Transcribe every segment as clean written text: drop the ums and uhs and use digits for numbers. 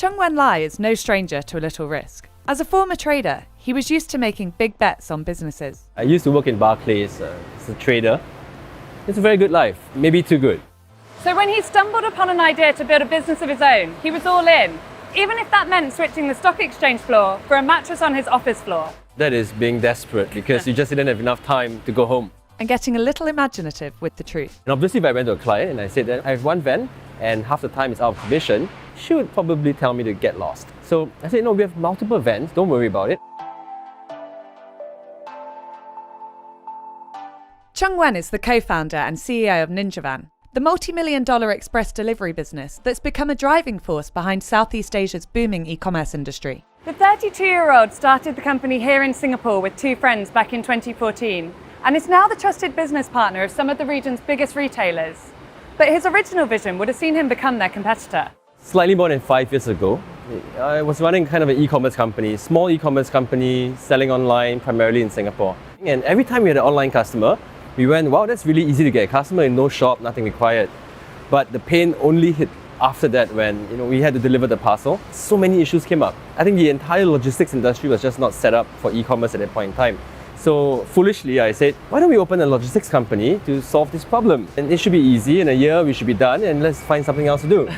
Chung-Wen Lai is no stranger to a little risk. As a former trader, he was used to making big bets on businesses. I used to work in Barclays as a trader. It's a very good life, maybe too good. So when he stumbled upon an idea to build a business of his own, he was all in, even if that meant switching the stock exchange floor for a mattress on his office floor. That is being desperate because you just didn't have enough time to go home. And getting a little imaginative with the truth. And obviously if I went to a client and I said that I have one van and half the time it's out of commission, she would probably tell me to get lost. So I said, no, we have multiple vans, don't worry about it. Chung-Wen is the co-founder and CEO of NinjaVan, the multi-million-dollar express delivery business that's become a driving force behind Southeast Asia's booming e-commerce industry. The 32-year-old started the company here in Singapore with two friends back in 2014, and is now the trusted business partner of some of the region's biggest retailers. But his original vision would have seen him become their competitor. Slightly more than 5 years ago, I was running kind of an e-commerce company, small e-commerce company selling online, primarily in Singapore. And every time we had an online customer, we went, wow, that's really easy to get a customer in no shop, nothing required. But the pain only hit after that when we had to deliver the parcel. So many issues came up. I think the entire logistics industry was just not set up for e-commerce at that point in time. So foolishly, I said, why don't we open a logistics company to solve this problem? And it should be easy, in a year we should be done, and let's find something else to do.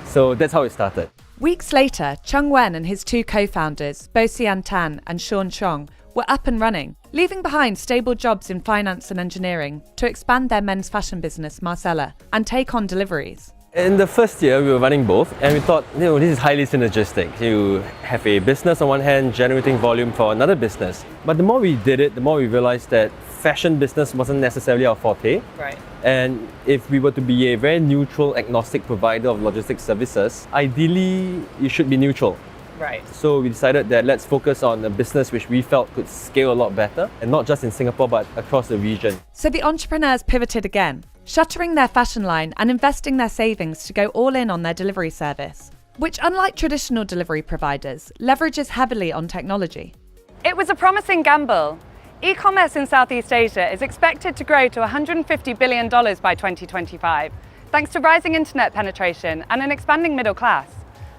So that's how it started. Weeks later, Chung-Wen and his two co-founders, Bo Sian Tan and Sean Chong, were up and running, leaving behind stable jobs in finance and engineering to expand their men's fashion business, Marcella, and take on deliveries. In the first year, we were running both, and we thought, this is highly synergistic. You have a business on one hand, generating volume for another business. But the more we did it, the more we realized that fashion business wasn't necessarily our forte. Right. And if we were to be a very neutral, agnostic provider of logistics services, ideally, you should be neutral. Right. So we decided that let's focus on a business which we felt could scale a lot better, and not just in Singapore, but across the region. So the entrepreneurs pivoted again, shuttering their fashion line and investing their savings to go all in on their delivery service, which, unlike traditional delivery providers, leverages heavily on technology. It was a promising gamble. E-commerce in Southeast Asia is expected to grow to $150 billion by 2025, thanks to rising internet penetration and an expanding middle class.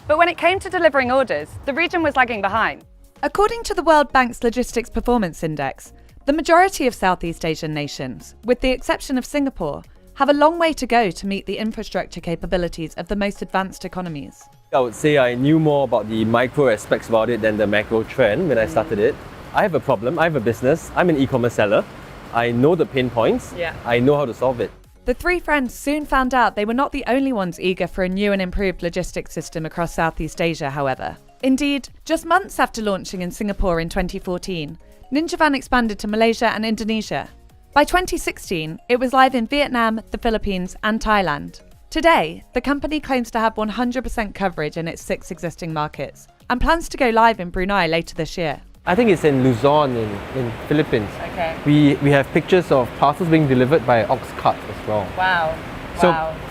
But when it came to delivering orders, the region was lagging behind. According to the World Bank's Logistics Performance Index, the majority of Southeast Asian nations, with the exception of Singapore, have a long way to go to meet the infrastructure capabilities of the most advanced economies. I would say I knew more about the micro aspects about it than the macro trend when I started it. I have a problem, I have a business, I'm an e-commerce seller. I know the pain points, I know how to solve it. The three friends soon found out they were not the only ones eager for a new and improved logistics system across Southeast Asia, however. Indeed, just months after launching in Singapore in 2014, NinjaVan expanded to Malaysia and Indonesia. By 2016, it was live in Vietnam, the Philippines, and Thailand. Today, the company claims to have 100% coverage in its 6 existing markets and plans to go live in Brunei later this year. I think it's in Luzon in Philippines. Okay. We have pictures of parcels being delivered by ox cart as well. Wow.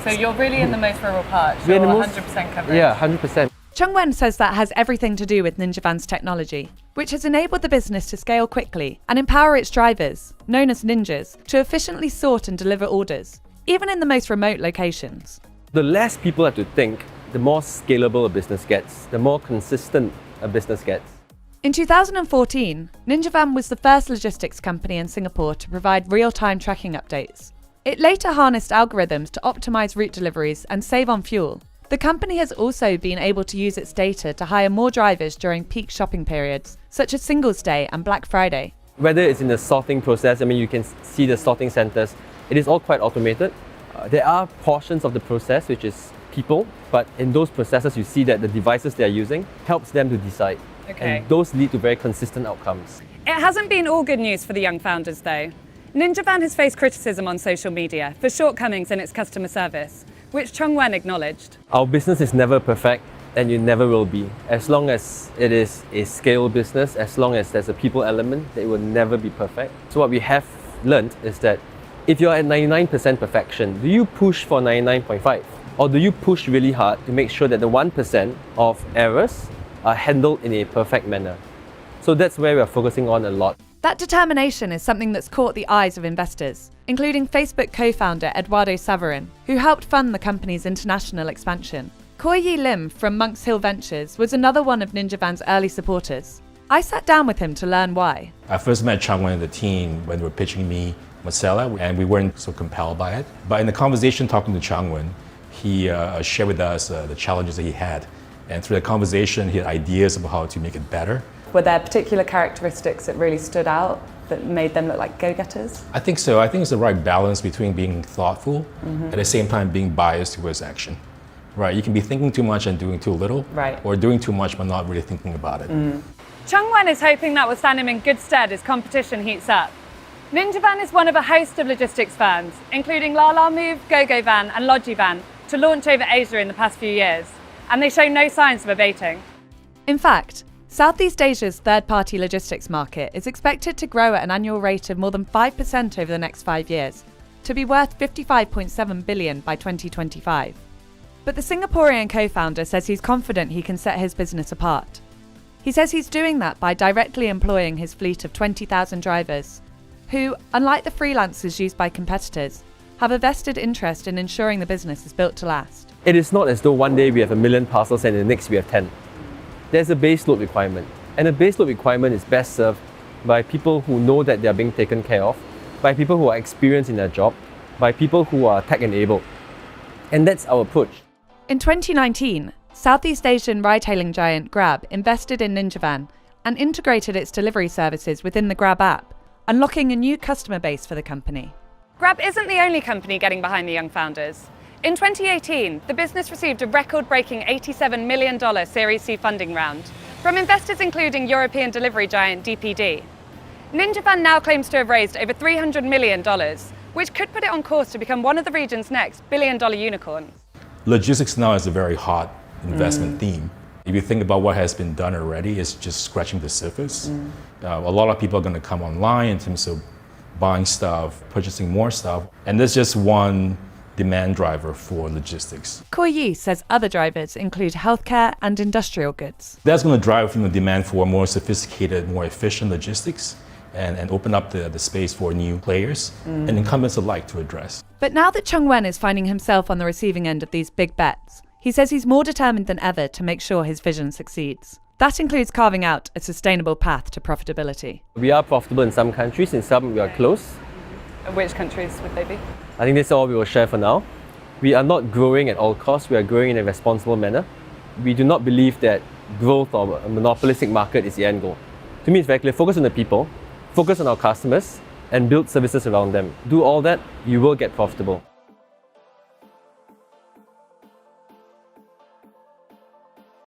So you're really in the most rural part. We're You're in 100% coverage. Yeah, 100%. Chung-Wen says that has everything to do with NinjaVan's technology, which has enabled the business to scale quickly and empower its drivers, known as ninjas, to efficiently sort and deliver orders, even in the most remote locations. The less people have to think, the more scalable a business gets, the more consistent a business gets. In 2014, NinjaVan was the first logistics company in Singapore to provide real-time tracking updates. It later harnessed algorithms to optimize route deliveries and save on fuel. The company has also been able to use its data to hire more drivers during peak shopping periods, such as Singles' Day and Black Friday. Whether it's in the sorting process, you can see the sorting centers, it is all quite automated. There are portions of the process which is people, but in those processes you see that the devices they are using helps them to decide. Okay. And those lead to very consistent outcomes. It hasn't been all good news for the young founders, though. NinjaVan has faced criticism on social media for shortcomings in its customer service, which Chung-Wen acknowledged. Our business is never perfect, and you never will be. As long as it is a scale business, as long as there's a people element, it will never be perfect. So what we have learned is that if you're at 99% perfection, do you push for 99.5? Or do you push really hard to make sure that the 1% of errors are handled in a perfect manner? So that's where we're focusing on a lot. That determination is something that's caught the eyes of investors, including Facebook co-founder Eduardo Saverin, who helped fund the company's international expansion. Koi-Yi Lim from Monks Hill Ventures was another one of NinjaVan's early supporters. I sat down with him to learn why. I first met Changwen and the team when they were pitching me Mozilla, and we weren't so compelled by it. But in the conversation talking to Changwen, he shared with us the challenges that he had. And through the conversation, he had ideas about how to make it better. Were there particular characteristics that really stood out that made them look like go-getters? I think so. I think it's the right balance between being thoughtful, at the same time being biased towards action. Right, you can be thinking too much and doing too little, right, or doing too much but not really thinking about it. Changwen is hoping that will stand him in good stead as competition heats up. NinjaVan is one of a host of logistics firms, including Lalamove, GoGoVan and Logivan, to launch over Asia in the past few years, and they show no signs of abating. In fact, Southeast Asia's third-party logistics market is expected to grow at an annual rate of more than 5% over the next 5 years, to be worth $55.7 billion by 2025. But the Singaporean co-founder says he's confident he can set his business apart. He says he's doing that by directly employing his fleet of 20,000 drivers, who, unlike the freelancers used by competitors, have a vested interest in ensuring the business is built to last. It is not as though one day we have 1 million parcels and the next we have 10. There's a base load requirement, and a base load requirement is best served by people who know that they are being taken care of, by people who are experienced in their job, by people who are tech-enabled. And that's our approach. In 2019, Southeast Asian ride-hailing giant Grab invested in NinjaVan and integrated its delivery services within the Grab app, unlocking a new customer base for the company. Grab isn't the only company getting behind the young founders. In 2018, the business received a record-breaking $87 million Series C funding round from investors including European delivery giant DPD. NinjaVan now claims to have raised over $300 million, which could put it on course to become one of the region's next billion-dollar unicorns. Logistics now is a very hot investment theme. If you think about what has been done already, it's just scratching the surface. A lot of people are going to come online in terms of buying stuff, purchasing more stuff, and there's just one demand driver for logistics. Koi-Yi says other drivers include healthcare and industrial goods. That's going to drive the demand for more sophisticated, more efficient logistics and open up the space for new players and incumbents alike to address. But now that Changwen is finding himself on the receiving end of these big bets, he says he's more determined than ever to make sure his vision succeeds. That includes carving out a sustainable path to profitability. We are profitable in some countries, in some we are close. Which countries would they be? I think that's all we will share for now. We are not growing at all costs, we are growing in a responsible manner. We do not believe that growth or a monopolistic market is the end goal. To me, it's very clear, focus on the people, focus on our customers, and build services around them. Do all that, you will get profitable.